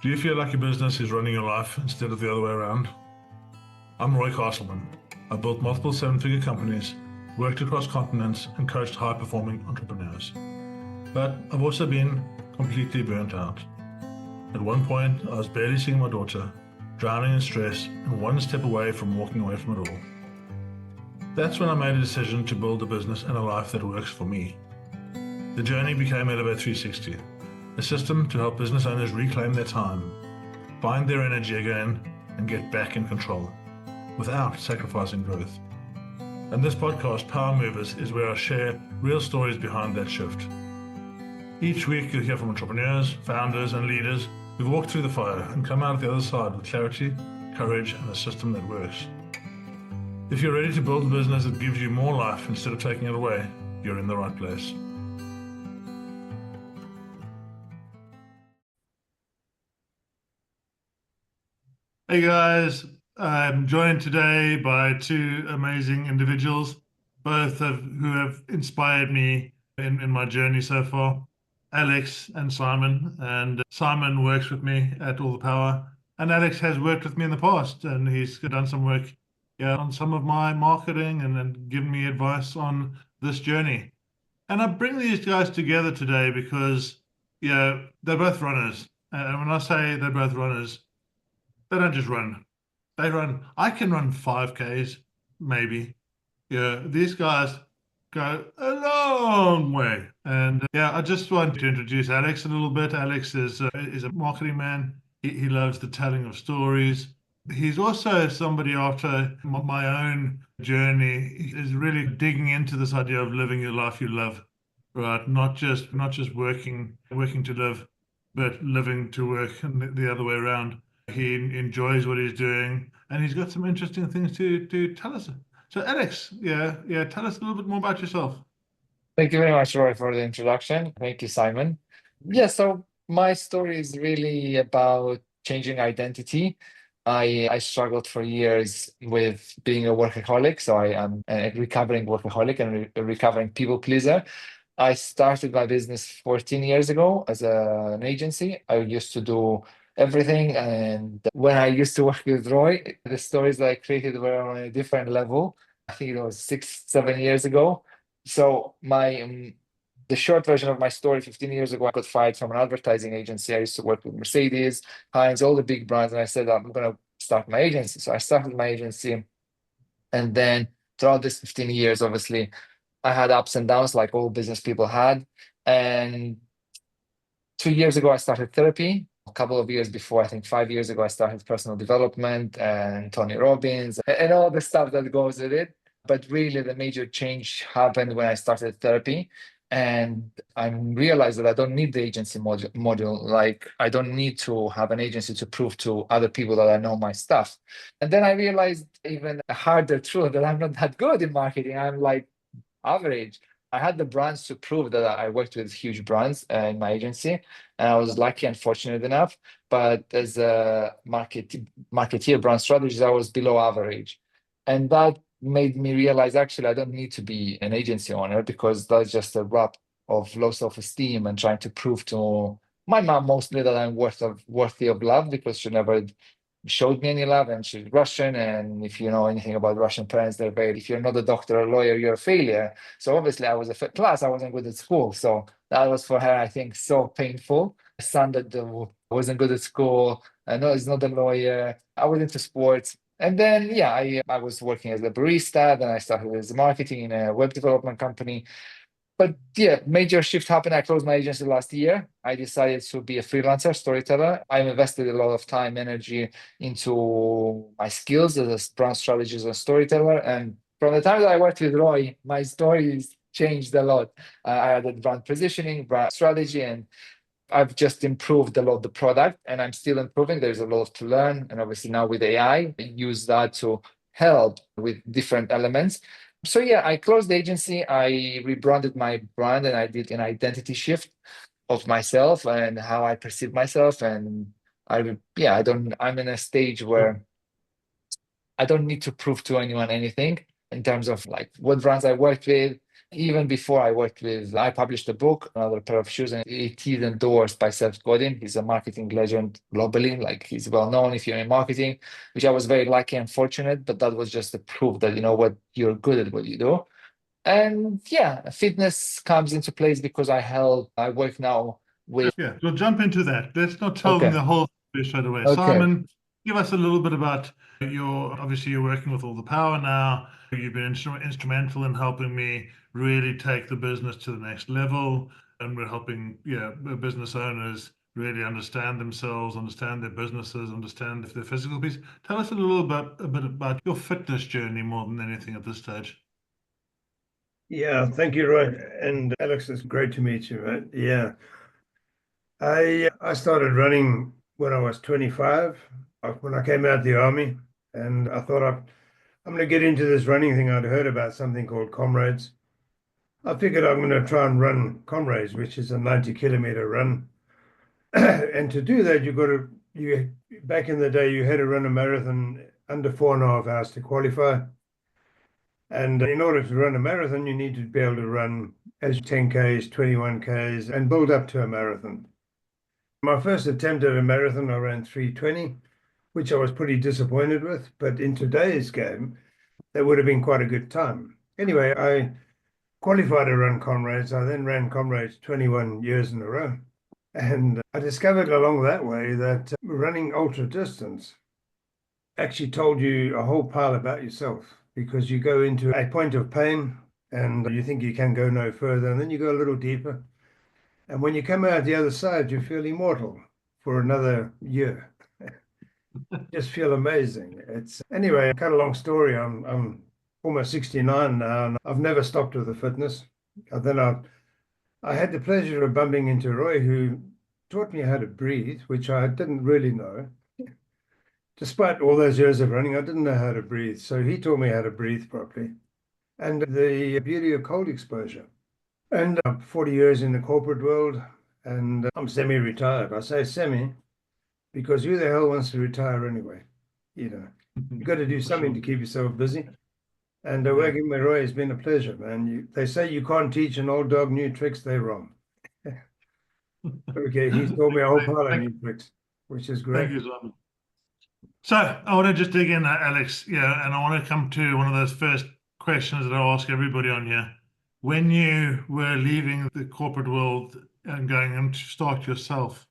Do you feel like your business is running your life instead of the other way around? I'm Roy Castleman. I built multiple seven-figure companies, worked across continents, and coached high-performing entrepreneurs. But I've also been completely burnt out. At one point, I was barely seeing my daughter, drowning in stress, and one step away from walking away from it all. That's when I made a decision to build a business and a life that works for me. The journey became Elevate 360, a system to help business owners reclaim their time, find their energy again, and get back in control, without sacrificing growth. And this podcast, Power Movers, is where I share real stories behind that shift. Each week you'll hear from entrepreneurs, founders, and leaders who've walked through the fire and come out the other side with clarity, courage, and a system that works. If you're ready to build a business that gives you more life instead of taking it away, you're in the right place. Hey guys, I'm joined today by two amazing individuals, who have inspired me in my journey so far, Alex and Simon. And Simon works with me at All the Power, and Alex has worked with me in the past, and he's done some work on some of my marketing and given me advice on this journey. And I bring these guys together today because they're both runners. And when I say they're both runners, they don't just run. They run. I can run 5Ks, maybe. These guys go a long way. And I just want to introduce Alex a little bit. Alex is a marketing man. He loves the telling of stories. He's also somebody after my own journey is really digging into this idea of living your life you love, right? Not just working to live, but living to work, and the other way around. He enjoys what he's doing, and he's got some interesting things to tell us. So, Alex, tell us a little bit more about yourself. Thank you very much, Roy, for the introduction. Thank you, Simon. So my story is really about changing identity. I struggled for years with being a workaholic, so I am a recovering workaholic and a recovering people pleaser. I started my business 14 years ago as an agency. I used to do everything, and when I used to work with Roy, the stories that I created were on a different level. I think it was 6, 7 years ago. So the short version of my story: 15 years ago, I got fired from an advertising agency. I used to work with Mercedes, Heinz, all the big brands, and I said I'm going to start my agency. So I started my agency, and then throughout this 15 years, obviously, I had ups and downs like all business people had. And 2 years ago, I started therapy. A couple of years before, I think 5 years ago, I started personal development and Tony Robbins and all the stuff that goes with it. But really, the major change happened when I started therapy. And I realized that I don't need the agency module. Like, I don't need to have an agency to prove to other people that I know my stuff. And then I realized even a harder truth that I'm not that good in marketing. I'm like average. I had the brands to prove that I worked with huge brands in my agency, and I was lucky and fortunate enough. But as a marketeer, brand strategist, I was below average, and that made me realize actually I don't need to be an agency owner because that's just a wrap of low self-esteem and trying to prove to my mom mostly that I'm worthy of love because she never showed me any love, and she's Russian. And if you know anything about Russian parents, they're very, if you're not a doctor or lawyer, you're a failure. So obviously I was plus I wasn't good at school. So that was for her, I think, so painful. A son that wasn't good at school, I know he's not a lawyer. I was into sports. And then, I was working as a barista. Then I started as marketing in a web development company. But major shift happened. I closed my agency last year. I decided to be a freelancer, storyteller. I invested a lot of time, energy into my skills as a brand strategist and storyteller. And from the time that I worked with Roy, my stories changed a lot. I added brand positioning, brand strategy, and I've just improved a lot the product, and I'm still improving. There's a lot to learn. And obviously now with AI, I use that to help with different elements. So I closed the agency. I rebranded my brand, and I did an identity shift of myself and how I perceive myself. And I'm in a stage where I don't need to prove to anyone anything in terms of like what brands I worked with. Even before I published a book, another pair of shoes, and it is endorsed by Seth Godin. He's a marketing legend globally. Like, he's well known if you're in marketing, which I was very lucky and fortunate, but that was just the proof that, you know what, you're good at what you do. And yeah, fitness comes into place because I work now with, Yeah, we'll jump into that. Let's not tell them okay, the whole story straight away. okay. Simon, give us a little bit about obviously you're working with all the power now. You've been instrumental in helping me really take the business to the next level. And we're helping, yeah, business owners really understand themselves, understand their businesses, understand their physical piece. Tell us a bit about your fitness journey more than anything at this stage. Yeah, thank you, Roy. And Alex, it's great to meet you, right? Yeah. I started running when I was 25, when I came out of the army, and I thought I'm going to get into this running thing. I'd heard about something called Comrades. I figured I'm going to try and run Comrades, which is a 90-kilometer run. And to do that, you back in the day, you had to run a marathon under 4.5 hours to qualify. And in order to run a marathon, you need to be able to run as 10Ks, 21Ks, and build up to a marathon. My first attempt at a marathon, I ran 3:20, which I was pretty disappointed with. But in today's game, that would have been quite a good time. Anyway, I qualified to run Comrades. I then ran Comrades 21 years in a row. And I discovered along that way that running ultra distance actually told you a whole pile about yourself, because you go into a point of pain and you think you can go no further, and then you go a little deeper. And when you come out the other side, you feel immortal for another year. Just feel amazing. It's anyway, cut a long story. I'm almost 69 now, and I've never stopped with the fitness. And then I had the pleasure of bumping into Roy, who taught me how to breathe, which I didn't really know. Despite all those years of running, I didn't know how to breathe. So he taught me how to breathe properly. And the beauty of cold exposure. And 40 years in the corporate world, and I'm semi-retired. I say semi because who the hell wants to retire anyway? You got to do For something sure. to keep yourself busy. And Yeah. working with Roy has been a pleasure, man. They say you can't teach an old dog new tricks. They're wrong. Okay, he's taught me a whole pile of new tricks, which is Thank great. you, Simon. So I want to just dig in, Alex. Yeah, and I want to come to one of those first questions that I ask everybody on here. When you were leaving the corporate world and going in to start yourself,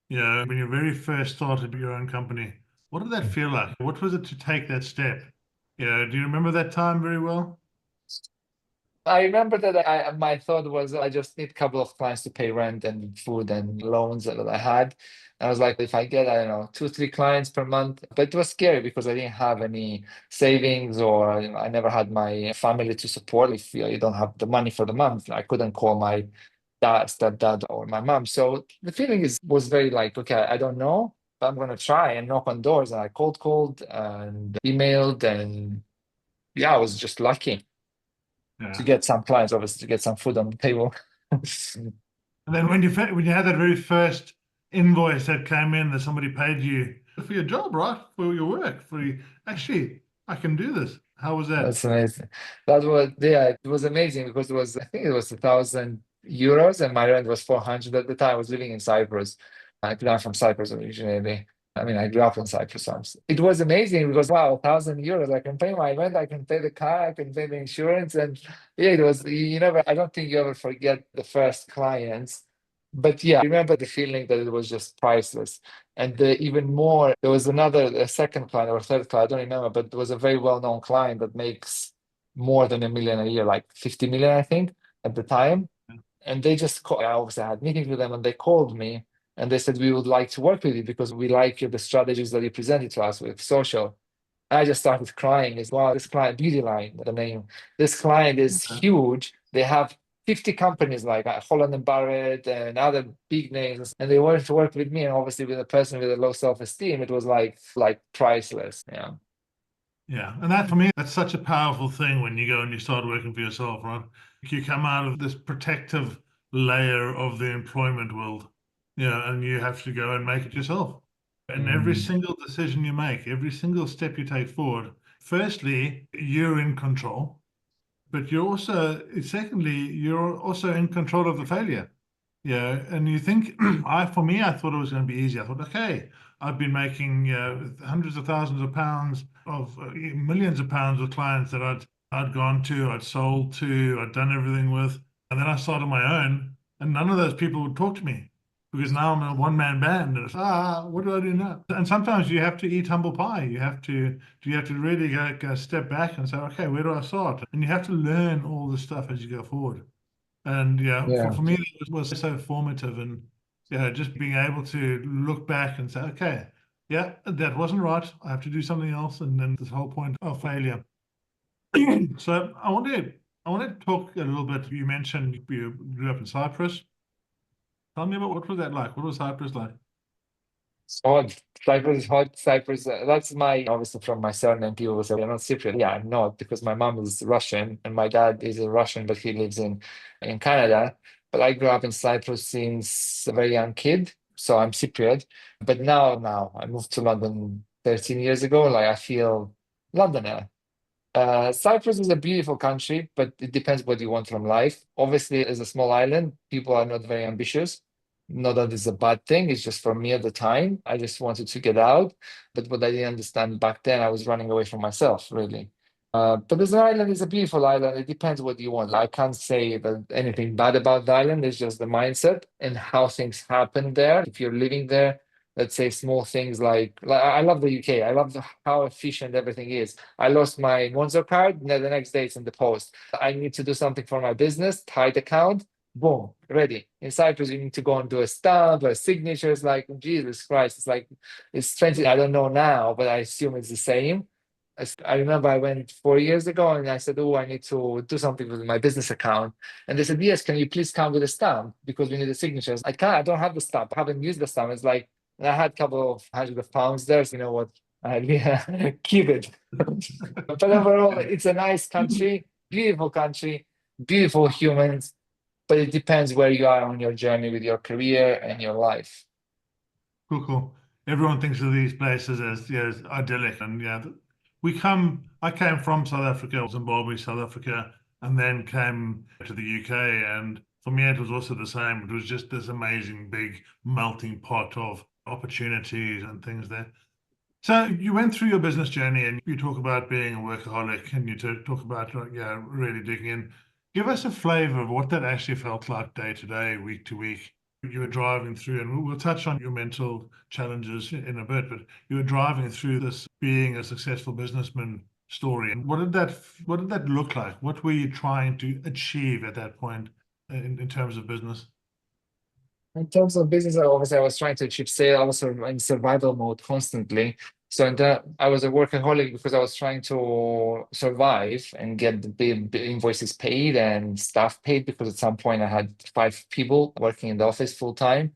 when you very first started your own company, what did that feel like? What was it to take that step? Do you remember that time very well? I remember that my thought was I just need a couple of clients to pay rent and food and loans that I had. I was like, if I get, I don't know, 2, 3 clients per month, but it was scary because I didn't have any savings, or I never had my family to support. If you don't have the money for the month, I couldn't call my dad, stepdad, or my mom. So the feeling was very like, okay, I don't know, but I'm gonna try and knock on doors. And I called and emailed, and yeah, I was just lucky to Yeah. get some clients, obviously, to get some food on the table. And then when you had that very first invoice that came in that somebody paid you for your job, right? For your work, actually, I can do this. How was that? That's amazing. That was, yeah, it was amazing because I think it was 1,000 euros, and my rent was 400 at the time. I was living in Cyprus. I'm from Cyprus originally. I mean, I grew up in Cyprus. It was amazing because wow, 1,000 euros. I can pay my rent, I can pay the car, I can pay the insurance, and yeah, it was. You never. I don't think you ever forget the first clients. But yeah, I remember the feeling that it was just priceless. And even more, there was a second client or third client, I don't remember, but it was a very well-known client that makes more than 1 million a year, like 50 million, I think, at the time. And they just called. I obviously had meetings with them, and they called me and they said, we would like to work with you because we like the strategies that you presented to us with social. I just started crying. It's wow, this client, Beauty Line, the name. This client is Okay. huge. They have 50 companies like Holland and Barrett and other big names, and they wanted to work with me. And obviously, with a person with a low self-esteem, it was like priceless. Yeah. Yeah, and that for me, that's such a powerful thing when you go and you start working for yourself, right? You come out of this protective layer of the employment world, and you have to go and make it yourself. And every Mm. single decision you make, every single step you take forward, firstly, you're in control. but you're also, secondly, you're also in control of the failure. Yeah, and you think, for me, I thought it was going to be easy. I thought, okay, I've been making hundreds of thousands of pounds, of millions of pounds with clients that I'd gone to, I'd sold to, I'd done everything with, and then I started my own, and none of those people would talk to me because now I'm a one-man band, and it's what do I do now? And sometimes you have to eat humble pie. You have to really go step back and say, okay, where do I start? And you have to learn all this stuff as you go forward. And yeah, Yeah. for me, it was so formative. And yeah, just being able to look back and say, okay, yeah, that wasn't right. I have to do something else. And then this whole point of failure. So I want to talk a little bit. You mentioned you grew up in Cyprus. Tell me about what was that like? What was Cyprus like? It's hot. Cyprus is hot. Cyprus. That's my obviously from my surname. People will say you're not Cypriot. Yeah, I'm not because my mom is Russian and my dad is a Russian, but he lives in Canada. But I grew up in Cyprus since a very young kid, so I'm Cypriot. But now I moved to London 13 years ago. Like I feel Londoner. Cyprus is a beautiful country, but it depends what you want from life. Obviously, as a small island, people are not very ambitious. Not that it's a bad thing, it's just for me at the time. I just wanted to get out. But what I didn't understand back then, I was running away from myself, really. But as an island, it's a beautiful island. It depends what you want. I can't say that anything bad about the island. It's just the mindset and how things happen there. If you're living there, let's say small things like I love the UK. I love how efficient everything is. I lost my Monzo card, and then the next day it's in the post. I need to do something for my business, tied account, boom, ready. In Cyprus, you need to go and do a stamp, a signature. It's like, Jesus Christ, it's like, it's 20, I don't know now, but I assume it's the same. I remember I went 4 years ago and I said, oh, I need to do something with my business account. And they said, yes, can you please come with a stamp? Because we need the signatures. I can't, I don't have the stamp. I haven't used the stamp. It's like, and I had a couple of hundred of pounds there. So you know what? I keep it. But overall, it's a nice country, beautiful country, beautiful humans. But it depends where you are on your journey with your career and your life. Cool, cool. Everyone thinks of these places as, yeah, as idyllic, and yeah, I came from South Africa, Zimbabwe, South Africa, and then came to the UK. And for me, it was also the same. It was just this amazing big melting pot of opportunities and things there. So you went through your business journey, and you talk about being a workaholic, and you talk about yeah, really digging in. Give us a flavor of what that actually felt like day to day, week to week. You were driving through, and we'll touch on your mental challenges in a bit, but you were driving through this being a successful businessman story. And what did that look like? What were you trying to achieve at that point in terms of business? In terms of business, obviously, I was trying to achieve sale. I was sort of in survival mode constantly. So in that, I was a workaholic because I was trying to survive and get the big invoices paid and staff paid because at some point I had 5 people working in the office full time.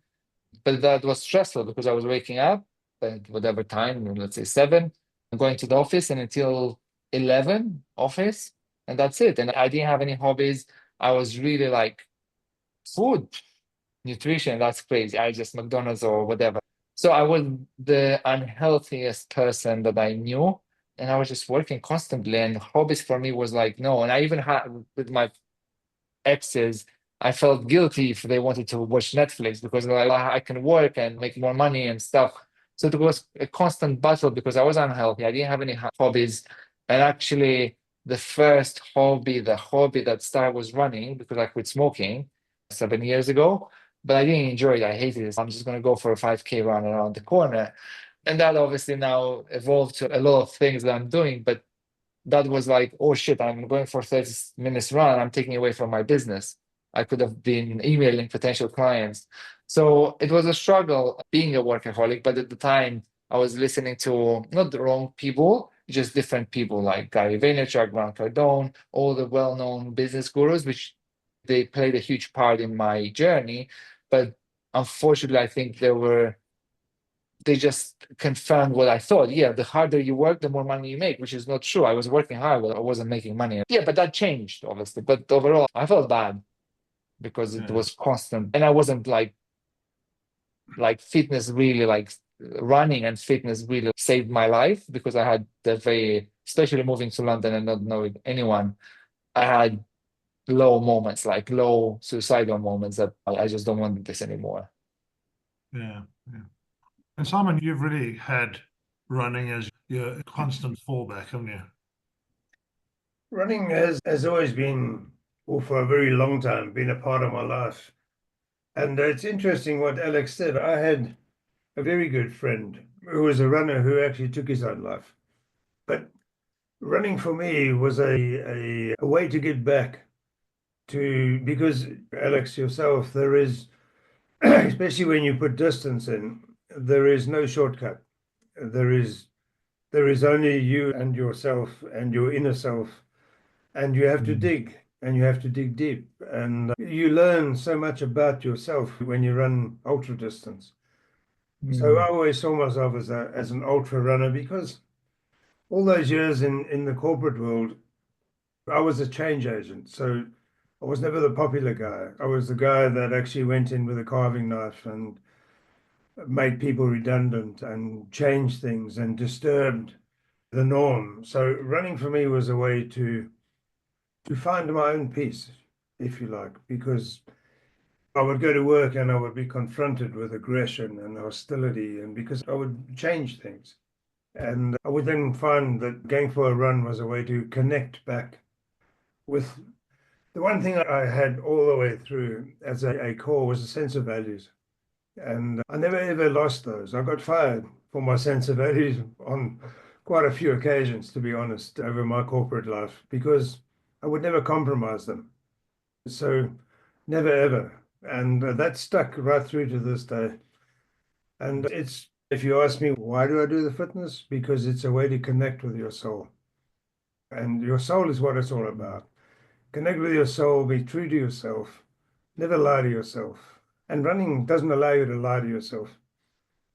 But that was stressful because I was waking up at whatever time, let's say 7, and going to the office and until 11 office, and that's it. And I didn't have any hobbies. I was really like food. Nutrition, that's crazy. I just McDonald's or whatever. So I was the unhealthiest person that I knew. And I was just working constantly. And hobbies for me was like, no. And I even had with my exes, I felt guilty if they wanted to watch Netflix because like, I can work and make more money and stuff. So it was a constant battle because I was unhealthy. I didn't have any hobbies. And actually, the first hobby, the hobby that started was running because I quit smoking 7 years ago. But I didn't enjoy it. I hated it. I'm just going to go for a 5K run around the corner. And that obviously now evolved to a lot of things that I'm doing. But that was like, oh shit, I'm going for 30 minutes run. I'm taking away from my business. I could have been emailing potential clients. So it was a struggle being a workaholic. But at the time, I was listening to not the wrong people, just different people like Gary Vaynerchuk, Grant Cardone, all the well-known business gurus, which they played a huge part in my journey. But unfortunately, I think they just confirmed what I thought. Yeah, the harder you work, the more money you make, which is not true. I was working hard, but I wasn't making money. Yeah, but that changed, obviously. But overall, I felt bad because it Yeah. was constant. And I wasn't like fitness really like running and fitness really saved my life because I had the very, especially moving to London and not knowing anyone. I had low moments, like low suicidal moments that I just don't want this anymore. Yeah, yeah. And Simon, you've really had running as your constant fallback, haven't you? Running has always been, or for a very long time, been a part of my life. And it's interesting what Alex said. I had a very good friend who was a runner who actually took his own life. But running for me was a way to get back to, because Alex yourself, there is, especially when you put distance in, there is no shortcut. There is there is only you and yourself and your inner self, and you have to Mm. dig and you have to dig deep. And you learn so much about yourself when you run ultra distance. So I Mm. always saw myself as an ultra runner because all those years in the corporate world, I was a change agent. So I was never the popular guy. I was the guy that actually went in with a carving knife and made people redundant and changed things and disturbed the norm. So running for me was a way to find my own peace, if you like, because I would go to work and I would be confronted with aggression and hostility, and because I would change things. And I would then find that going for a run was a way to connect back with the one thing I had all the way through as a core was a sense of values. And I never ever lost those. I got fired for my sense of values on quite a few occasions, to be honest, over my corporate life, because I would never compromise them. So never ever. And that stuck right through to this day. And it's, if you ask me, why do I do the fitness? Because it's a way to connect with your soul. And your soul is what it's all about. Connect with your soul, be true to yourself, never lie to yourself. And running doesn't allow you to lie to yourself.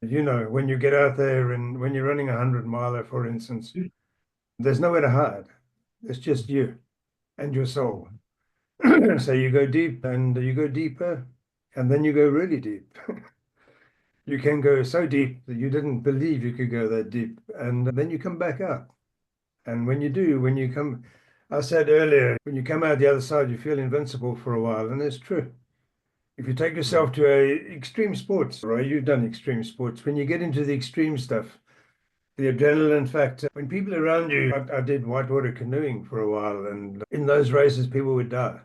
You know, when you get out there and when you're running 100 miler, for instance, there's nowhere to hide. It's just you and your soul. So you go deep and you go deeper, and then you go really deep. You can go so deep that you didn't believe you could go that deep, and then you come back out. And when you do, when you come, I said earlier, when you come out the other side, you feel invincible for a while, and it's true. If you take yourself to a extreme sports, right? You've done extreme sports. When you get into the extreme stuff, the adrenaline factor, when people around you, I did whitewater canoeing for a while, and in those races, people would die.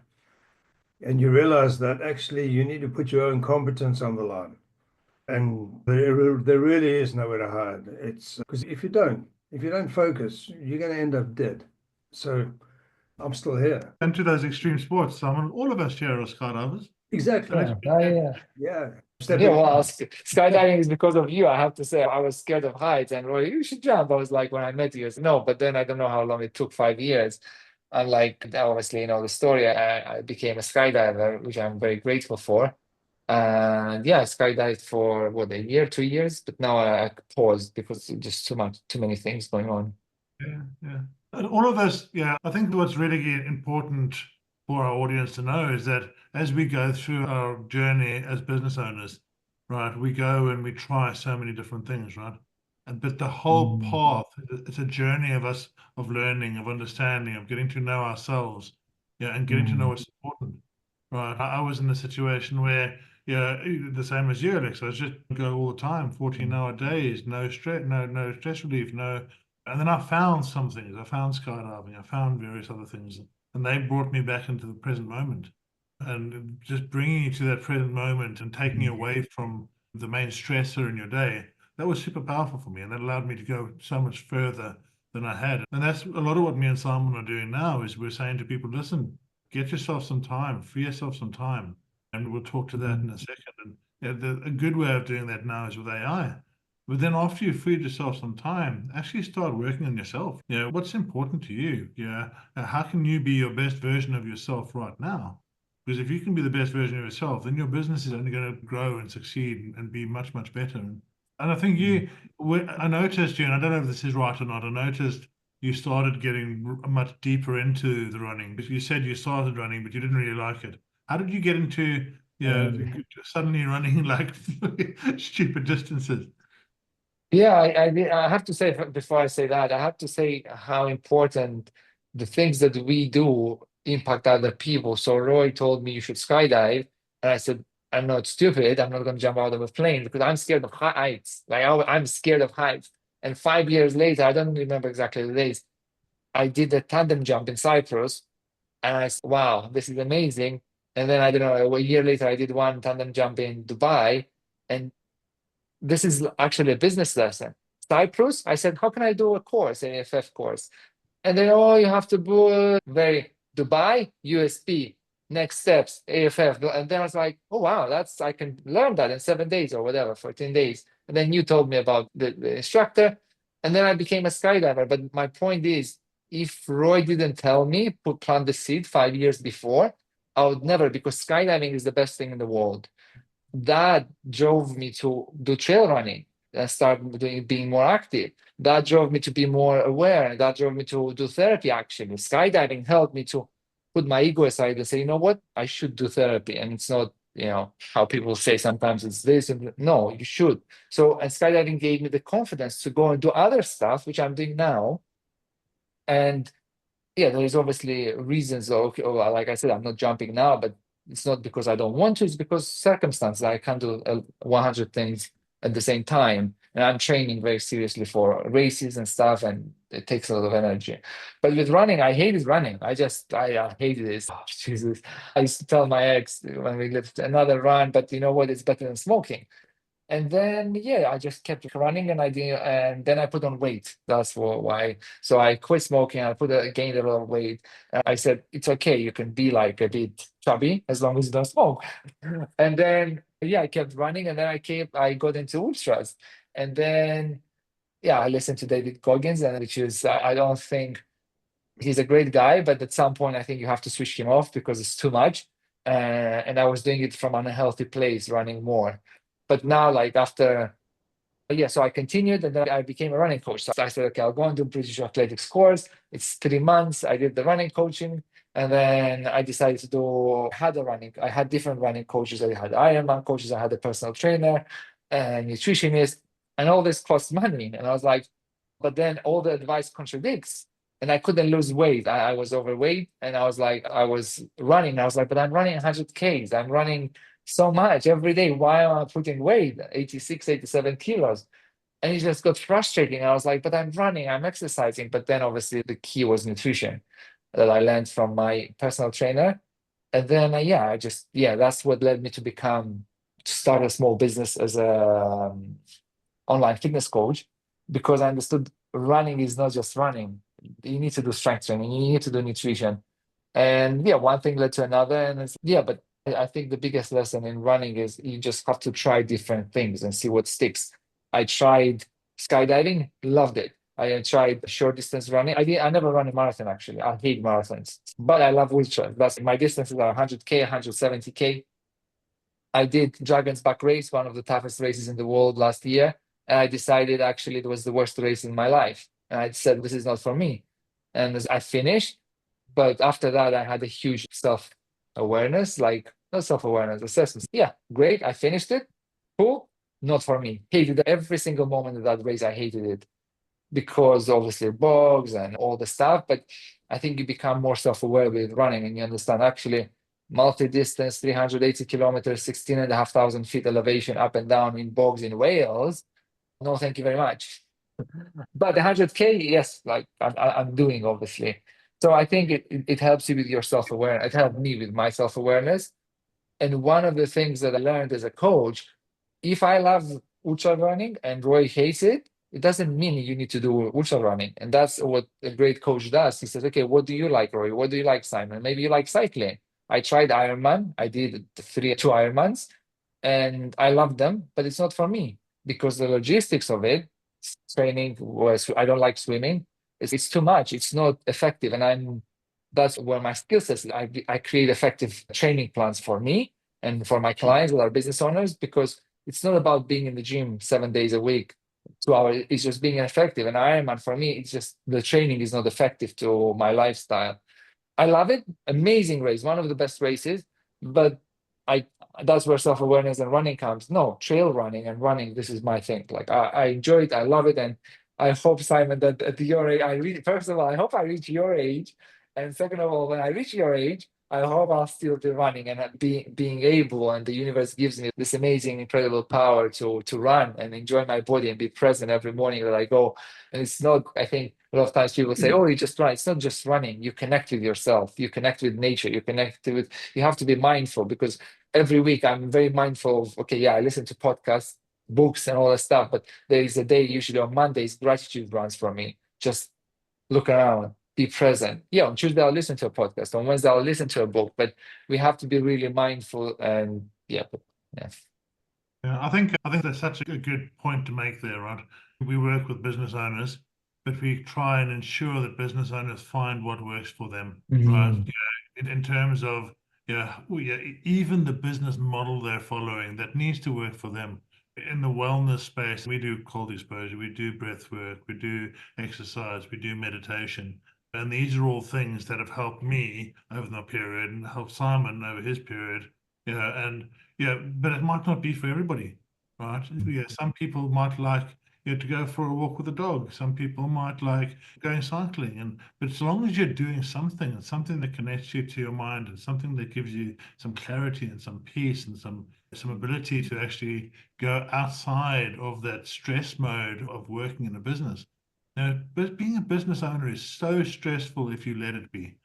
And you realize that actually you need to put your own competence on the line. And there really is nowhere to hide. It's because if you don't focus, you're going to end up dead. So I'm still here. Into those extreme sports, Simon, all of us here are skydivers. Exactly. And it's Yeah, yeah. Yeah. Yeah, Stepping well, in. skydiving is because of you. I have to say, I was scared of heights, and Roy, you should jump. I was like, when I met you, I said, no, but then I don't know how long it took, 5 years. And like, obviously, you know the story. I became a skydiver, which I'm very grateful for. And yeah, I skydived for what, a year, 2 years, but now I paused because just too many things going on. Yeah, yeah. And all of us, yeah, I think what's really important for our audience to know is that as we go through our journey as business owners, right, we go and we try so many different things, right? And but the whole Mm. path, it's a journey of us of learning, of understanding, of getting to know ourselves, yeah, and getting to know Mm. what's important. Right. I was in a situation where, yeah, the same as you, Alex. I was just go all the time, 14-hour days, no stress, no stress relief, no. And then I found some things. I found skydiving. I found various other things, and they brought me back into the present moment. And just bringing you to that present moment and taking you Mm. away from the main stressor in your day, that was super powerful for me, and that allowed me to go so much further than I had. And that's a lot of what me and Simon are doing now. Is we're saying to people, listen, get yourself some time, free yourself some time, and we'll talk to that in Mm. a second. And yeah, a good way of doing that now is with AI. But then after you've freed yourself some time, actually start working on yourself. You know, what's important to you? Yeah. How can you be your best version of yourself right now? Because if you can be the best version of yourself, then your business is only going to grow and succeed and be much, much better. And I think Mm. I noticed you, and I don't know if this is right or not, I noticed you started getting much deeper into the running. But you said you started running, but you didn't really like it. How did you get into, you know, Um, suddenly running like stupid distances? Yeah, I have to say before I say that, I have to say how important the things that we do impact other people. So Roy told me you should skydive, and I said, I'm not stupid. I'm not going to jump out of a plane because I'm scared of heights. Like I'm scared of heights. And 5 years later, I don't remember exactly the days, I did a tandem jump in Cyprus, and I said, wow, this is amazing. And then I don't know, a year later, I did one tandem jump in Dubai, and this is actually a business lesson. Cyprus, I said, how can I do a course, an AFF course? And then, oh, you have to book very Dubai, USP, next steps, AFF. And then I was like, oh, wow, I can learn that in 7 days or whatever, 14 days. And then you told me about the instructor. And then I became a skydiver. But my point is, if Roy didn't tell me, plant the seed 5 years before, I would never, because skydiving is the best thing in the world. That drove me to do trail running and start being more active. That drove me to be more aware. That drove me to do therapy. Actually, skydiving helped me to put my ego aside and say, you know what, I should do therapy. And it's not, how people say sometimes it's this and no, you should. So, and skydiving gave me the confidence to go and do other stuff, which I'm doing now. And yeah, there is obviously reasons. Okay, like I said, I'm not jumping now, but it's not because I don't want to. It's because circumstances. I can't do 100 things at the same time, and I'm training very seriously for races and stuff, and it takes a lot of energy. But with running, I hated running. I hated it. Oh, Jesus, I used to tell my ex when we lived another run, but you know what? It's better than smoking. And then yeah, I just kept running, and and then I put on weight. That's why. So I quit smoking. Gained a lot of weight. I said it's okay. You can be like a bit chubby as long as you don't smoke. And then yeah, I kept running, and then I got into ultras, and then yeah, I listened to David Goggins, and which is I don't think he's a great guy, but at some point I think you have to switch him off because it's too much. And I was doing it from an unhealthy place, running more. But now, like after, yeah, so I continued, and then I became a running coach. So I said, okay, I'll go and do British athletics course. It's 3 months. I did the running coaching, and then I decided to I had different running coaches. I had Ironman coaches. I had a personal trainer and nutritionist, and all this costs money. And I was like, but then all the advice contradicts. And I couldn't lose weight. I was overweight, and I was like, I was running. I was like, but I'm running 100 Ks. I'm running so much every day. Why am I putting weight, 86, 87 kilos? And it just got frustrating. I was like, but I'm running, I'm exercising. But then obviously the key was nutrition that I learned from my personal trainer. And then, that's what led me to start a small business as a online fitness coach, because I understood running is not just running. You need to do strength training, you need to do nutrition. And yeah, one thing led to another. And but I think the biggest lesson in running is you just have to try different things and see what sticks. I tried skydiving, loved it. I tried short distance running. I never run a marathon actually. I hate marathons, but I love ultras. That's my distances are 100K, 170K. I did Dragon's Back race, one of the toughest races in the world last year. And I decided actually it was the worst race in my life. And I said, this is not for me. And as I finished, but after that, I had a huge self-awareness, like not self-awareness, assessment. Yeah, great. I finished it. Cool. Not for me. Hated every single moment of that race. I hated it because obviously bogs and all the stuff. But I think you become more self-aware with running, and you understand actually multi-distance, 380 kilometers, 16,500 feet elevation up and down in bogs in Wales. No, thank you very much. But the 100K, yes, like I'm doing obviously. So I think it helps you with your self-awareness. It helped me with my self-awareness. And one of the things that I learned as a coach, if I love ultra running and Roy hates it, it doesn't mean you need to do ultra running. And that's what a great coach does. He says, okay, what do you like, Roy? What do you like, Simon? Maybe you like cycling. I tried Ironman. I did two Ironmans, and I loved them, but it's not for me because the logistics of it, training was, I don't like swimming. It's too much. It's not effective. And that's where my skill sets, I create effective training plans for me and for my clients that are business owners, because it's not about being in the gym 7 days a week, 2 hours. It's just being effective. And Ironman for me, it's just the training is not effective to my lifestyle. I love it. Amazing race, one of the best races, but I that's where self-awareness and running comes. No, trail running and running, this is my thing. Like I enjoy it, I love it, and I hope, Simon, that at your age, first of all, I hope I reach your age And second of all, when I reach your age, I hope I'll still be running and being able, and the universe gives me this amazing, incredible power to run and enjoy my body and be present every morning that I go. And it's not, I think a lot of times people say, oh, you just run. It's not just running. You connect with yourself. You connect with nature. You have to be mindful, because every week I'm very mindful of, okay, yeah, I listen to podcasts, books and all that stuff, but there is a day, usually on Mondays, gratitude runs for me. Just look around, be present. Yeah, on Tuesday I'll listen to a podcast. On Wednesday I'll listen to a book. But we have to be really mindful, and yeah, yeah. Yeah, I think that's such a good point to make there, right? We work with business owners, but we try and ensure that business owners find what works for them, right? Mhm. In terms of even the business model they're following that needs to work for them. In the wellness space, we do cold exposure, we do breath work, we do exercise, we do meditation. And these are all things that have helped me over the period and helped Simon over his period. And but it might not be for everybody, right? Yeah, some people might like to go for a walk with a dog. Some people might like going cycling, but as long as you're doing something, and something that connects you to your mind, and something that gives you some clarity and some peace and some ability to actually go outside of that stress mode of working in a business. Now, but being a business owner is so stressful if you let it be,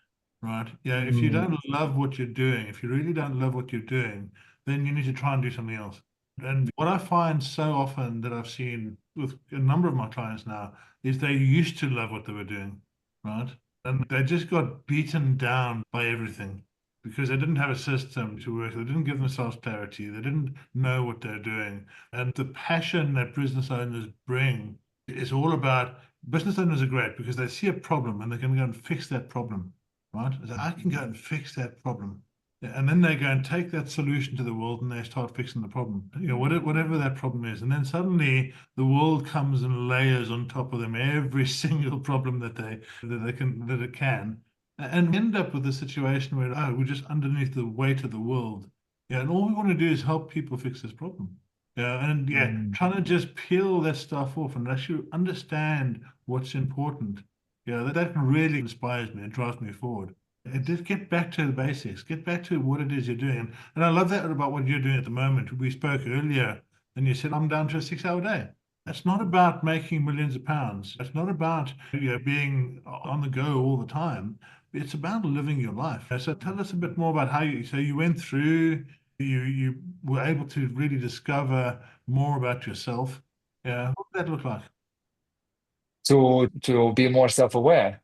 right? Yeah, if you Mm. don't love what you're doing, if you really don't love what you're doing, then you need to try and do something else. And what I find so often that I've seen with a number of my clients now is they used to love what they were doing, right? And they just got beaten down by everything because they didn't have a system to work. They didn't give themselves clarity. They didn't know what they're doing. And the passion that business owners bring is all about business owners are great because they see a problem and they can go and fix that problem, right? So I can go and fix that problem. Yeah, and then they go and take that solution to the world and they start fixing the problem, whatever that problem is. And then suddenly the world comes and layers on top of them every single problem that it can. And we end up with a situation where, oh, we're just underneath the weight of the world. Yeah, and all we want to do is help people fix this problem. Yeah, and Mm. trying to just peel that stuff off and actually understand what's important. Yeah, that really inspires me and drives me forward. And just get back to the basics, get back to what it is you're doing. And I love that about what you're doing at the moment. We spoke earlier and you said, I'm down to a 6 hour day. That's not about making millions of pounds. It's not about being on the go all the time. It's about living your life. So tell us a bit more about so you went through, you were able to really discover more about yourself. Yeah. What did that look like? To be more self-aware,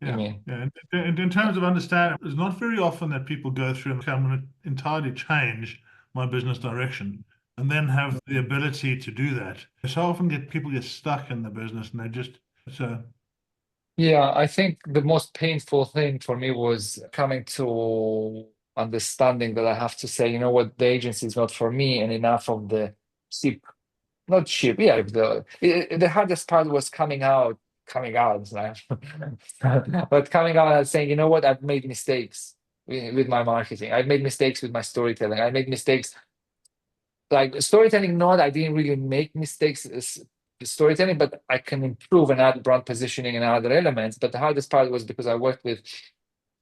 you Yeah, mean? yeah. In terms of understanding, it's not very often that people go through and say, I'm going to entirely change my business direction and then have the ability to do that. So often people get stuck in the business and they just, so, Yeah, I think the most painful thing for me was coming to understanding that I have to say, you know what, the agency is not for me, and enough of the cheap, not cheap, yeah. The hardest part was coming out, like, but coming out and saying, you know what, I've made mistakes with my marketing. I've made mistakes with my storytelling. I made mistakes like storytelling. Not, I didn't really make mistakes as storytelling, but I can improve and add brand positioning and other elements. But the hardest part was because I worked with,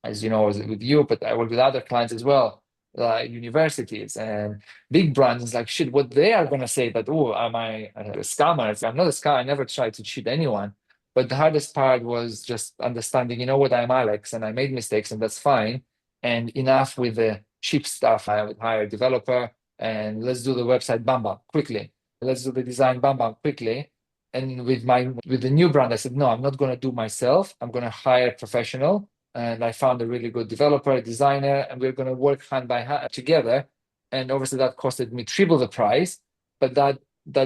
as you know, was with you, but I work with other clients as well, like universities and big brands. It's like, shit, what they are going to say that, oh, am I a scammer? I'm not a scammer. I never tried to cheat anyone. But the hardest part was just understanding, you know what, I'm Alex and I made mistakes and that's fine. And enough with the cheap stuff. I would hire a developer and let's do the website bam bam quickly. Let's do the design bam bam quickly. And with the new brand, I said, no, I'm not going to do myself. I'm going to hire a professional, and I found a really good developer, a designer, and we're going to work hand by hand together. And obviously, that costed me triple the price, but that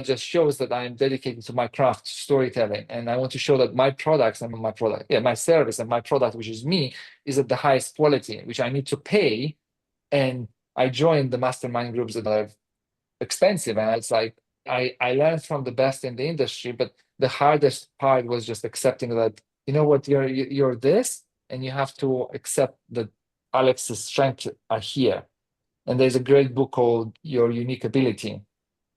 just shows that I'm dedicated to my craft, storytelling, and I want to show that my products and my service and my product, which is me, is at the highest quality, which I need to pay. And I joined the mastermind groups that are expensive, and it's like I learned from the best in the industry, but the hardest part was just accepting that, you know what, you're this, and you have to accept that Alex's strengths are here. And there's a great book called Your Unique Ability.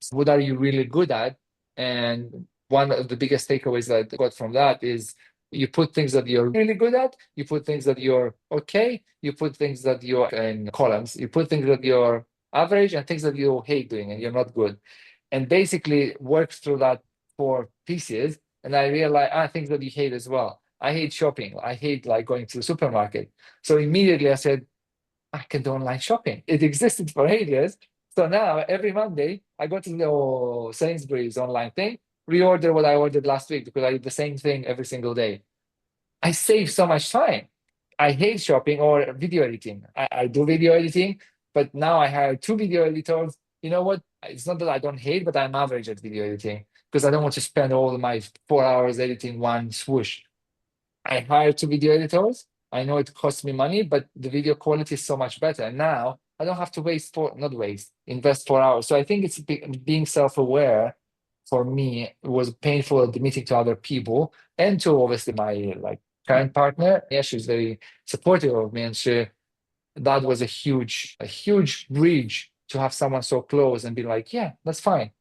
So what are you really good at? And one of the biggest takeaways that I got from that is You put things that you're really good at, you put things that you're okay, you put things that you're in columns, you put things that you're average and things that you hate doing and you're not good. And basically work through that 4 pieces. And I realized things that you hate as well. I hate shopping. I hate like going to the supermarket. So immediately I said, I can do online shopping. It existed for ages. So now every Monday I go to the Sainsbury's online thing, reorder what I ordered last week because I did the same thing every single day. I save so much time. I hate shopping or video editing. I do video editing, but now I hire 2 video editors. You know what? It's not that I don't hate, but I'm average at video editing because I don't want to spend all of my 4 hours editing one swoosh. I hire 2 video editors. I know it costs me money, but the video quality is so much better. And now I don't have to invest 4 hours. So I think it's being self-aware for me was painful admitting to other people and to obviously my like current partner. Yeah, she's very supportive of me, and that was a huge bridge to have someone so close and be like, yeah, that's fine.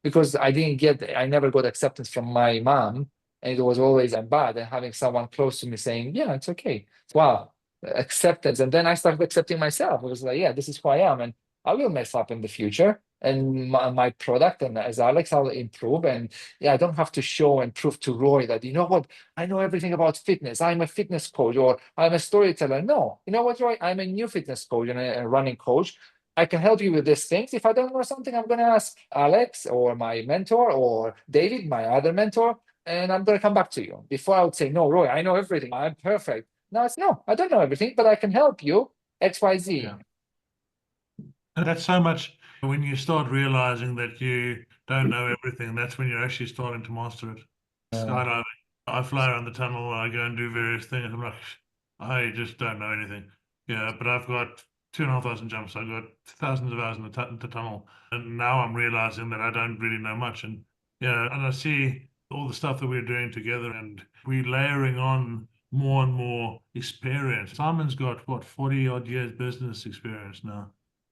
Because I never got acceptance from my mom, and it was always I'm bad. And having someone close to me saying, yeah, it's okay. Wow, acceptance. And then I started accepting myself. It was like, yeah, this is who I am, and I will mess up in the future. And my product, and as Alex, I'll improve. And yeah, I don't have to show and prove to Roy that, you know what, I know everything about fitness. I'm a fitness coach or I'm a storyteller. No, you know what, Roy, I'm a new fitness coach and a running coach. I can help you with these things. If I don't know something, I'm going to ask Alex or my mentor or David, my other mentor, and I'm going to come back to you. Before I would say, no, Roy, I know everything. I'm perfect. Now it's no, I don't know everything, but I can help you, XYZ. Yeah. And that's so much when you start realizing that you don't know everything, that's when you're actually starting to master it. Skydiving. I fly around the tunnel, I go and do various things. I'm like, I just don't know anything. Yeah, but I've got 2,500 jumps. I've got thousands of hours in the tunnel. And now I'm realizing that I don't really know much. And yeah, and I see all the stuff that we're doing together and we're layering on more and more experience. Simon's got what, 40 odd years business experience now.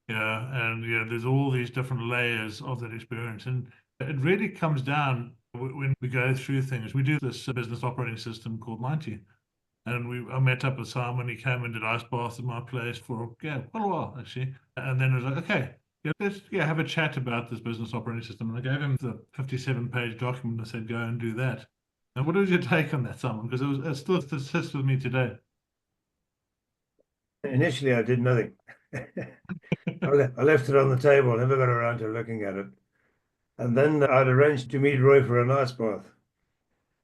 Yeah, and yeah, there's all these different layers of that experience. And it really comes down when we go through things. We do this business operating system called 90. And I met up with Simon. He came and did ice baths at my place for quite a while actually. And then it was like, okay, let's have a chat about this business operating system. And I gave him the 57-page document. I said, go and do that. And what was your take on that, Simon? Because it still sits with me today. Initially, I did nothing. I left it on the table, never got around to looking at it. And then I'd arranged to meet Roy for an ice bath.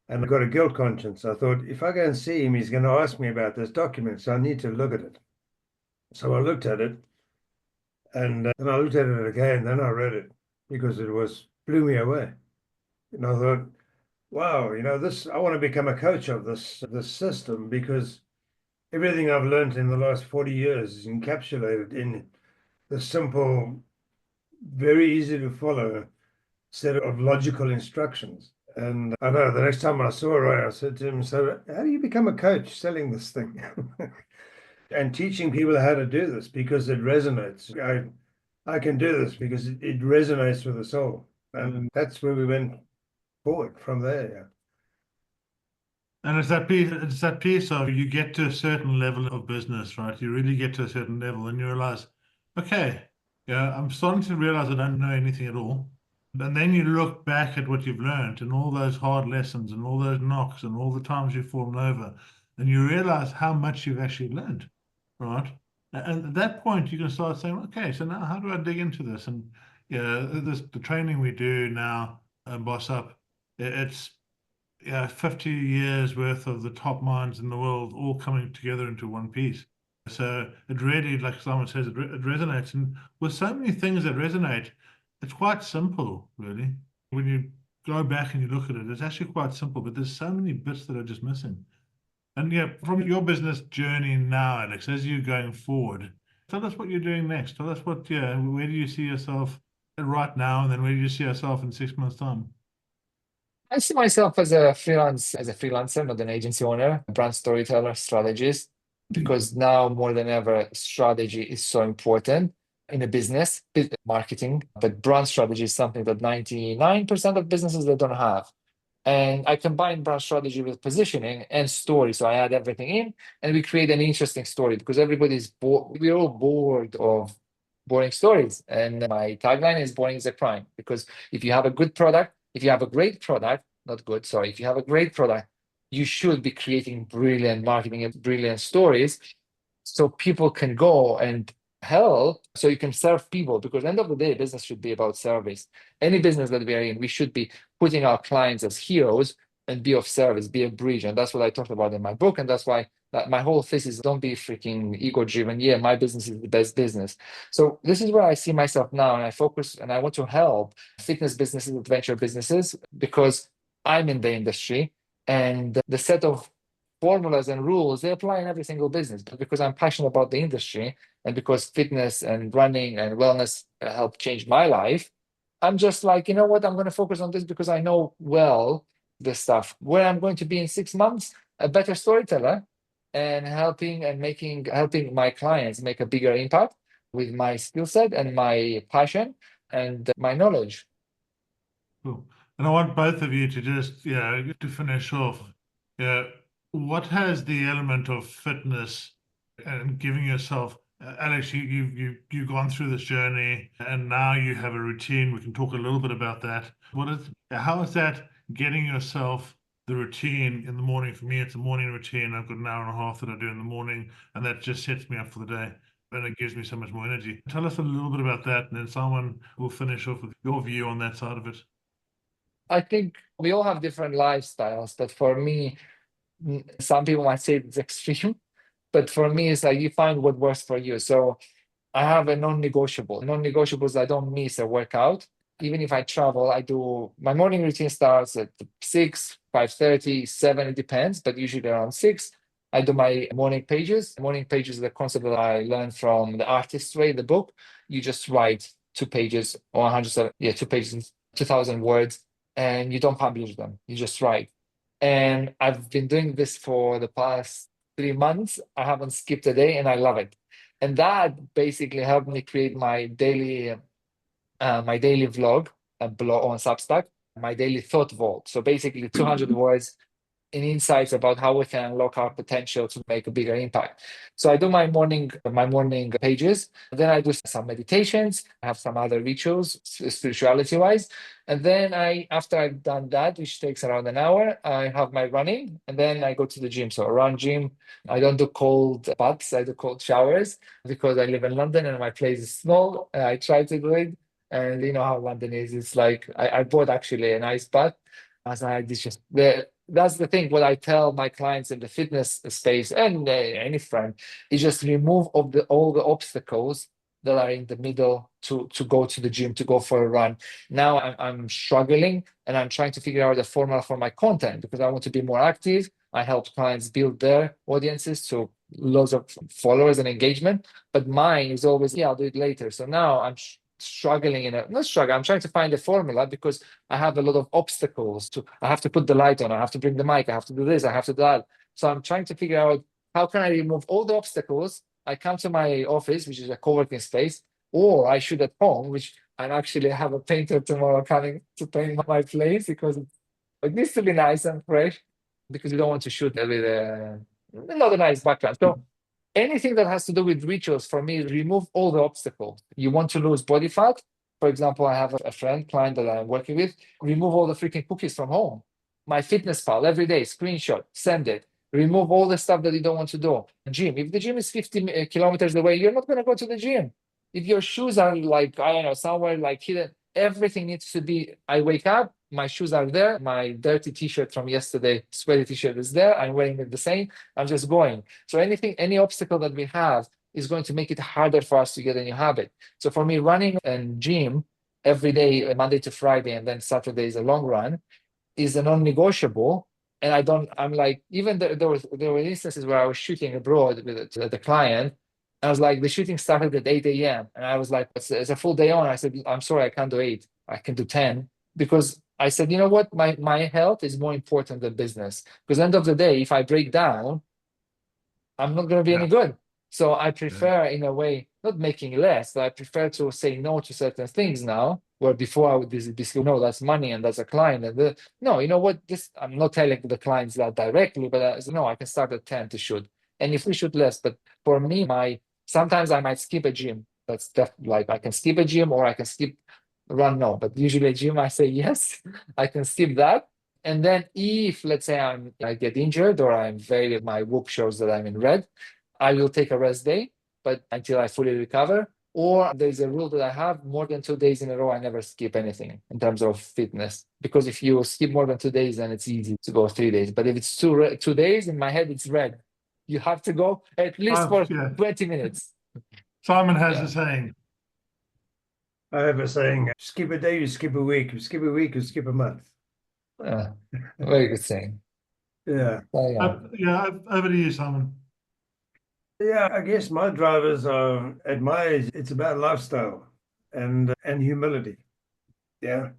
And I got a guilt conscience. I thought, if I go and see him, he's going to ask me about this document, so I need to look at it. So I looked at it, and then I looked at it again, then I read it, because it blew me away. And I thought, wow, I want to become a coach of this system, because everything I've learned in the last 40 years is encapsulated in the simple, very easy to follow set of logical instructions. And I know the next time I saw Roy, I said to him, so how do you become a coach selling this thing? And teaching people how to do this because it resonates. I can do this because it resonates with the soul. And that's where we went forward from there. Yeah. And it's that piece of you get to a certain level of business, right? You really get to a certain level and you realize, okay, yeah, I'm starting to realize I don't know anything at all. And then you look back at what you've learned and all those hard lessons and all those knocks and all the times you've fallen over, and you realize how much you've actually learned, right? And at that point, you can start saying, okay, so now how do I dig into this? And yeah, the training we do now, Boss Up, it's 50 years worth of the top minds in the world all coming together into one piece. So it really, like Simon says, it resonates. And with so many things that resonate, it's quite simple, really. When you go back and you look at it, it's actually quite simple, but there's so many bits that are just missing. And yeah, from your business journey now, Alex, as you're going forward, tell us what you're doing next. Tell us where do you see yourself right now, and then where do you see yourself in 6 months' time? I see myself as a freelancer, not an agency owner, brand storyteller, strategist, because now more than ever, strategy is so important in a business marketing. But brand strategy is something that 99% of businesses they don't have. And I combine brand strategy with positioning and story. So I add everything in and we create an interesting story because everybody's bored. We're all bored of boring stories. And my tagline is boring is a crime, because if you have a good product, if you have a great product, not good, sorry, if you have a great product, you should be creating brilliant marketing and brilliant stories so people can go and help, so you can serve people, because at the end of the day, business should be about service. Any business that we are in, we should be putting our clients as heroes and be of service, be a bridge. And that's what I talked about in my book. And that's why my whole thesis, don't be freaking ego driven. Yeah, my business is the best business. So this is where I see myself now. And I focus and I want to help fitness businesses, adventure businesses, because I'm in the industry and the set of formulas and rules, they apply in every single business. But because I'm passionate about the industry and because fitness and running and wellness help change my life, I'm just like, you know what, I'm going to focus on this because I know well this stuff. Where I'm going to be in 6 months, a better storyteller, and helping my clients make a bigger impact with my skill set and my passion and my knowledge. Cool. And I want both of you to just, yeah, to finish off. Yeah, what has the element of fitness and giving yourself, Alex, you've gone through this journey and now you have a routine. We can talk a little bit about that. How is that getting yourself the routine in the morning? For me, it's a morning routine. I've got an hour and a half that I do in the morning, and that just sets me up for the day. And it gives me so much more energy. Tell us a little bit about that, and then someone will finish off with your view on that side of it. I think we all have different lifestyles, but for me, some people might say it's extreme, but for me, it's like you find what works for you. So I have a non-negotiable. Non-negotiables, I don't miss a workout. Even if I travel, I do my morning routine starts at 6, 5:30, 7, it depends, but usually around 6. I do my morning pages. Morning pages is the concept that I learned from The Artist's Way, the book. You just write 2 pages or 100, yeah, 2 pages, 2,000 words, and you don't publish them. You just write. And I've been doing this for the past 3 months. I haven't skipped a day and I love it. And that basically helped me create my daily vlog, a blog on Substack, my daily thought vault. So basically 200 words in insights about how we can unlock our potential to make a bigger impact. So I do my morning pages, then I do some meditations, I have some other rituals, spirituality wise, and then after I've done that, which takes around an hour, I have my running, and then I go to the gym. So around gym, I don't do cold baths, I do cold showers because I live in London and my place is small. I try to do it, and you know how London is. It's like I bought actually an ice bath. As I it's just that's the thing. What I tell my clients in the fitness space and any friend is just remove all the obstacles that are in the middle to go to the gym, to go for a run. Now I'm struggling and I'm trying to figure out a formula for my content because I want to be more active. I help clients build their audiences to loads of followers and engagement, but mine is always, yeah, I'll do it later. So now I'm struggling not struggle. I'm trying to find a formula because I have a lot of obstacles I have to put the light on, I have to bring the mic, I have to do this, I have to do that. So I'm trying to figure out how can I remove all the obstacles. I come to my office, which is a co-working space, or I shoot at home, which I actually have a painter tomorrow coming to paint my place because it needs to be nice and fresh because you don't want to shoot with not a nice background. So anything that has to do with rituals for me, remove all the obstacles. You want to lose body fat? For example, I have a client that I'm working with, remove all the freaking cookies from home. My fitness pal every day, screenshot, send it. Remove all the stuff that you don't want to do. Gym. If the gym is 50 kilometers away, you're not going to go to the gym. If your shoes are like, I don't know, somewhere like hidden, everything needs to be, I wake up, my shoes are there, my dirty t-shirt from yesterday, sweaty t-shirt is there, I'm wearing it the same, I'm just going. So any obstacle that we have is going to make it harder for us to get a new habit. So for me, running and gym every day, Monday to Friday, and then Saturday is a long run, is a non-negotiable. And I'm like, even there were instances where I was shooting abroad with the client. I was like, the shooting started at 8 a.m. And I was like, it's a full day on. I said, I'm sorry, I can't do 8. I can do 10. Because I said, you know what? My health is more important than business. Because at the end of the day, if I break down, I'm not going to be any good. So I prefer, in a way, not making less, but I prefer to say no to certain things now Where before I would basically, no, that's money and that's a client. And no, you know what? This I'm not telling the clients that directly, but no, I can start at 10 to shoot. And if we shoot less, but for me, sometimes I might skip a gym. That's like I can skip a gym or I can skip run, no. But usually a gym, I say yes, I can skip that. And then if let's say I get injured or my whoop shows that I'm in red, I will take a rest day, but until I fully recover. Or there's a rule that I have: more than 2 days in a row, I never skip anything in terms of fitness. Because if you skip more than 2 days, then it's easy to go 3 days. But if it's 2 days, in my head, it's red. You have to go at least for Yeah. 20 minutes. Simon has Yeah. a saying. I have a saying, skip a day, you skip a week, you skip a week, you skip a month. Very good saying. Yeah. Over to you, Simon. Yeah, I guess my drivers are, at my age, it's about lifestyle and humility. Yeah.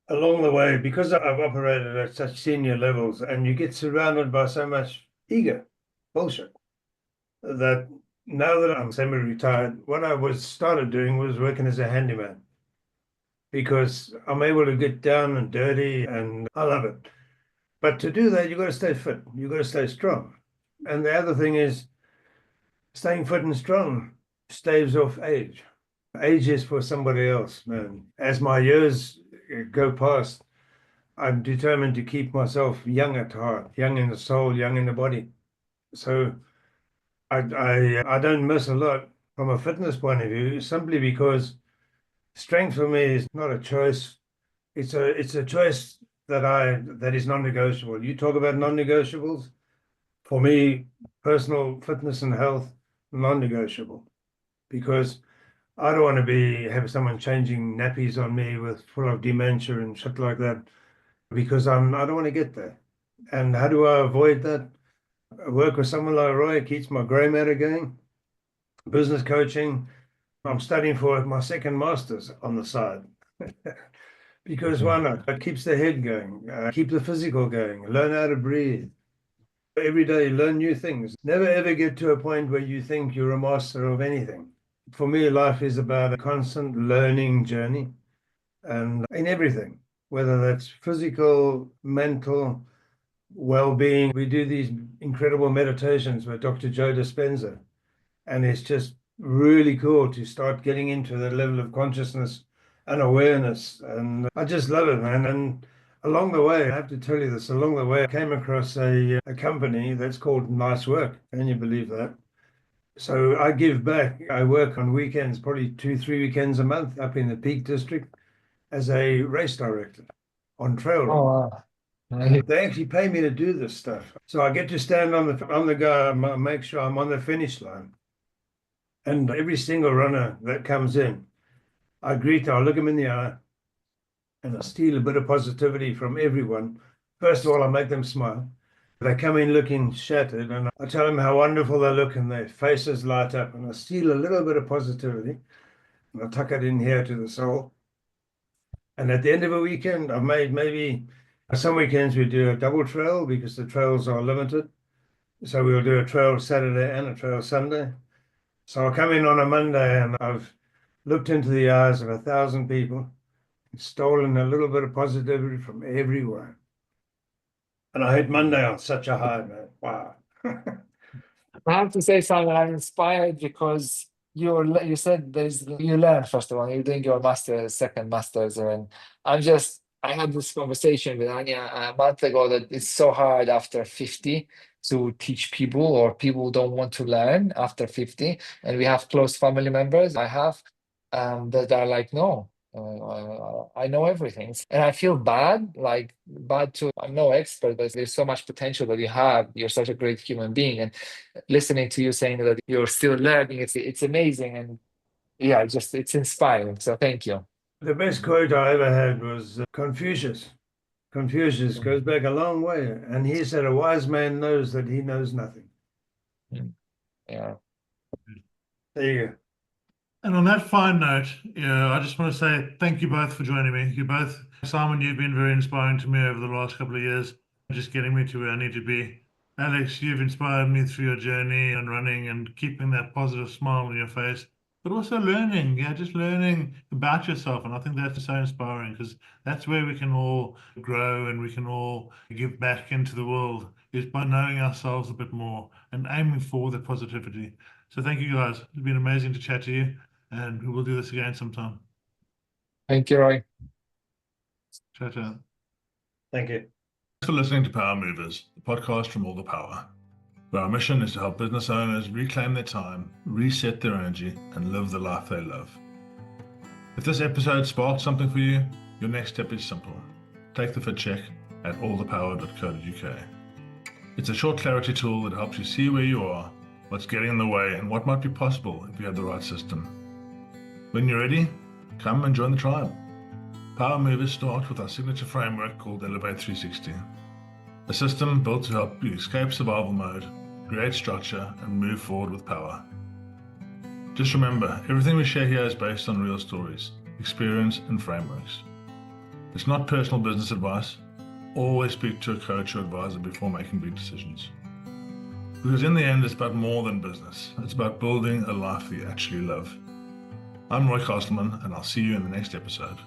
Along the way, because I've operated at such senior levels and you get surrounded by so much ego, bullshit, that now that I'm semi-retired, what I started doing was working as a handyman because I'm able to get down and dirty and I love it. But to do that, you've got to stay fit. You've got to stay strong. And the other thing is staying fit and strong staves off age. Age is for somebody else, man. As my years go past, I'm determined to keep myself young at heart, young in the soul, young in the body. So I don't miss a lot from a fitness point of view, simply because strength for me is not a choice. It's a choice that is non-negotiable. You talk about non-negotiables. For me, personal fitness and health, non-negotiable, because I don't want to have someone changing nappies on me with full of dementia and shit like that, because I don't want to get there. And how do I avoid that? I work with someone like Roy, keeps my grey matter going. Business coaching. I'm studying for my second master's on the side. Because why not? It keeps the head going, keep the physical going, learn how to breathe. Every day, learn new things. Never ever get to a point where you think you're a master of anything. For me, life is about a constant learning journey and in everything, whether that's physical, mental, well-being. We do these incredible meditations with Dr. Joe Dispenza, and it's just really cool to start getting into the level of consciousness and awareness. And I just love it, man. And along the way, I have to tell you this, along the way, I came across a company that's called Nice Work. Can you believe that? So I give back. I work on weekends, probably 2, 3 weekends a month up in the Peak District as a race director on trail Oh, run. wow. They actually pay me to do this stuff. So I get to stand on the guy, make sure I'm on the finish line. And every single runner that comes in, I look them in the eye, and I steal a bit of positivity from everyone. First of all, I make them smile. They come in looking shattered, and I tell them how wonderful they look, and their faces light up, and I steal a little bit of positivity, and I tuck it in here to the soul. And at the end of a weekend, I've made maybe some weekends we do a double trail because the trails are limited. So we'll do a trail Saturday and a trail Sunday. So I come in on a Monday and I've looked into the eyes of 1,000 people, and stolen a little bit of positivity from everyone. And I hit Monday on such a high, man. Wow. I have to say, Simon, I'm inspired because you said you learn first of all. You're doing your master's, second master's, and I had this conversation with Anya a month ago that it's so hard after 50 to teach people, or people don't want to learn after 50. And we have close family members I have that are like, no. I know everything, and I feel bad to. I'm no expert, but there's so much potential that you have. You're such a great human being, and listening to you saying that you're still learning, it's amazing, and yeah, it's inspiring. So thank you. The best quote I ever had was Confucius. Confucius goes back a long way, and he said, "A wise man knows that he knows nothing." Yeah. There you go. And on that fine note, I just want to say thank you both for joining me. You both, Simon, you've been very inspiring to me over the last couple of years, just getting me to where I need to be. Alex, you've inspired me through your journey and running and keeping that positive smile on your face. but also learning, just learning about yourself. And I think that's so inspiring because that's where we can all grow and we can all give back into the world is by knowing ourselves a bit more and aiming for the positivity. So thank you guys. It's been amazing to chat to you, and we will do this again sometime. Thank you, Roy. Ciao, ciao. Thank you. Thanks for listening to Power Movers, the podcast from All the Power, where our mission is to help business owners reclaim their time, reset their energy, and live the life they love. If this episode sparked something for you, your next step is simple. Take the FitCheck at allthepower.co.uk. It's a short clarity tool that helps you see where you are, what's getting in the way, and what might be possible if you have the right system. When you're ready, come and join the tribe. Power Movers start with our signature framework called Elevate 360, a system built to help you escape survival mode, create structure, and move forward with power. Just remember, everything we share here is based on real stories, experience, and frameworks. It's not personal business advice. Always speak to a coach or advisor before making big decisions. Because in the end, it's about more than business. It's about building a life that you actually love. I'm Roy Castleman, and I'll see you in the next episode.